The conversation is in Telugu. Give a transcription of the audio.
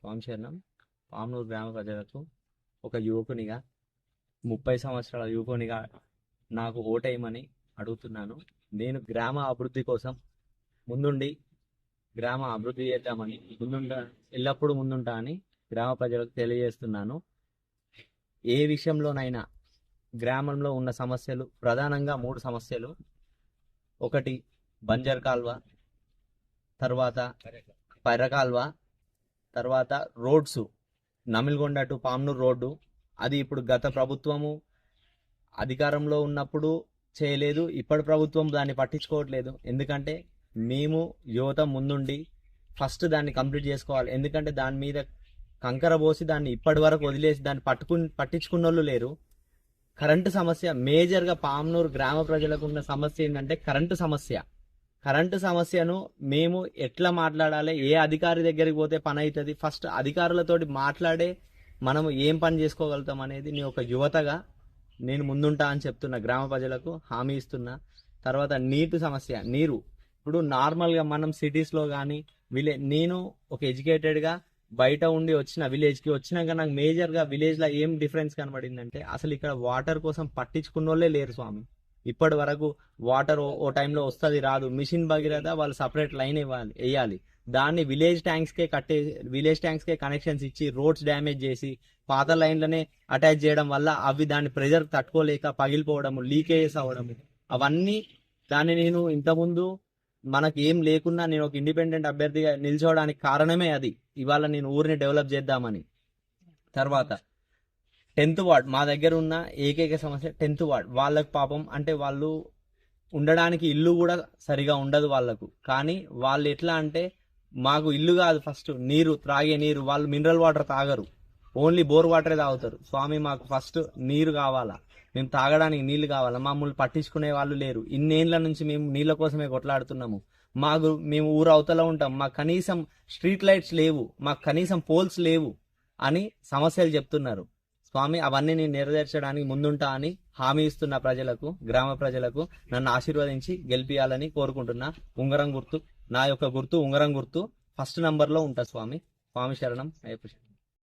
వంశీర్ణం పామనూరు గ్రామ ప్రజలకు ఒక యువకునిగా 30 సంవత్సరాల యువకునిగా నాకు ఓటేయమని అడుగుతున్నాను. నేను గ్రామ అభివృద్ధి కోసం ముందుండి గ్రామ అభివృద్ధి చేద్దామని ఎల్లప్పుడూ ముందుంటా అని గ్రామ ప్రజలకు తెలియజేస్తున్నాను. ఏ విషయంలోనైనా గ్రామంలో ఉన్న సమస్యలు ప్రధానంగా 3 సమస్యలు. ఒకటి బంజర్ కాల్వ, తర్వాత పర్ర కాల్వ, తర్వాత రోడ్స్. నమిల్గొండ టు పామనూరు రోడ్డు అది ఇప్పుడు గత ప్రభుత్వము అధికారంలో ఉన్నప్పుడు చేయలేదు, ఇప్పటి ప్రభుత్వం దాన్ని పట్టించుకోవట్లేదు. ఎందుకంటే మేము యువత ముందుండి ఫస్ట్ దాన్ని కంప్లీట్ చేసుకోవాలి. ఎందుకంటే దాని మీద కంకర పోసి దాన్ని ఇప్పటి వరకు వదిలేసి దాన్ని పట్టించుకున్న వాళ్ళు లేరు. కరెంటు సమస్య మేజర్గా పామనూరు గ్రామ ప్రజలకు ఉన్న సమస్య ఏంటంటే కరెంటు సమస్యను మేము ఎట్లా మాట్లాడాలి, ఏ అధికారి దగ్గరికి పోతే పని అవుతుంది, ఫస్ట్ అధికారులతోటి మాట్లాడే మనము ఏం పని చేసుకోగలుగుతాం అనేది నీ ఒక యువతగా నేను ముందుంటా అని చెప్తున్నా, గ్రామ ప్రజలకు హామీ ఇస్తున్నా. తర్వాత నీటి సమస్య, నీరు ఇప్పుడు నార్మల్గా మనం సిటీస్లో కానీ నేను ఒక ఎడ్యుకేటెడ్గా బయట ఉండి వచ్చిన విలేజ్కి వచ్చినాక నాకు మేజర్గా విలేజ్లో ఏం డిఫరెన్స్ కనబడిందంటే అసలు ఇక్కడ వాటర్ కోసం పట్టించుకున్న వాళ్ళే లేరు స్వామి. ఇప్పటి వరకు వాటర్ ఓ టైంలో వస్తుంది రాదు, మిషన్ భగీరథ వాళ్ళు సపరేట్ లైన్ వేయాలి, దాన్ని విలేజ్ ట్యాంక్స్కే కనెక్షన్స్ ఇచ్చి రోడ్స్ డ్యామేజ్ చేసి పాత లైన్లనే అటాచ్ చేయడం వల్ల అవి దాని ప్రెజర్ తట్టుకోలేక పగిలిపోవడము, లీకేజెస్ అవ్వడము, అవన్నీ దాన్ని నేను ఇంతకుముందు మనకి ఏం లేకున్నా నేను ఒక ఇండిపెండెంట్ అభ్యర్థిగా నిల్చోవడానికి కారణమే అది. ఇవాళ నేను ఊరిని డెవలప్ చేద్దామని. తర్వాత 10th వార్డ్ మా దగ్గర ఉన్న ఏకైక సమస్య 10th వార్డ్. వాళ్ళకు పాపం అంటే వాళ్ళు ఉండడానికి ఇల్లు కూడా సరిగా ఉండదు వాళ్ళకు. కానీ వాళ్ళు ఎట్లా అంటే మాకు ఇల్లు కాదు, ఫస్ట్ నీరు, త్రాగే నీరు, వాళ్ళు మినరల్ వాటర్ తాగరు, ఓన్లీ బోర్ వాటరే తాగుతారు. స్వామి మాకు ఫస్ట్ నీరు కావాలా, మేము తాగడానికి నీళ్లు కావాలా, మమ్మల్ని పట్టించుకునే వాళ్ళు లేరు. ఇన్నేళ్ల నుంచి మేము నీళ్ళ కోసమే కొట్లాడుతున్నాము. మేము ఊరు అవతల ఉంటాం, మాకు కనీసం స్ట్రీట్ లైట్స్ లేవు, మాకు కనీసం పోల్స్ లేవు అని సమస్యలు చెప్తున్నారు. స్వామి అవన్నీ నేను నెరవేర్చడానికి ముందుంటా అని హామీ ఇస్తున్న ప్రజలకు, గ్రామ ప్రజలకు నన్ను ఆశీర్వదించి గెలిపియాలని కోరుకుంటున్నా. ఉంగరం గుర్తు, నా యొక్క గుర్తు ఉంగరం గుర్తు, ఫస్ట్ నంబర్లో ఉంటా స్వామి. స్వామి శరణం అయ్యప్ప.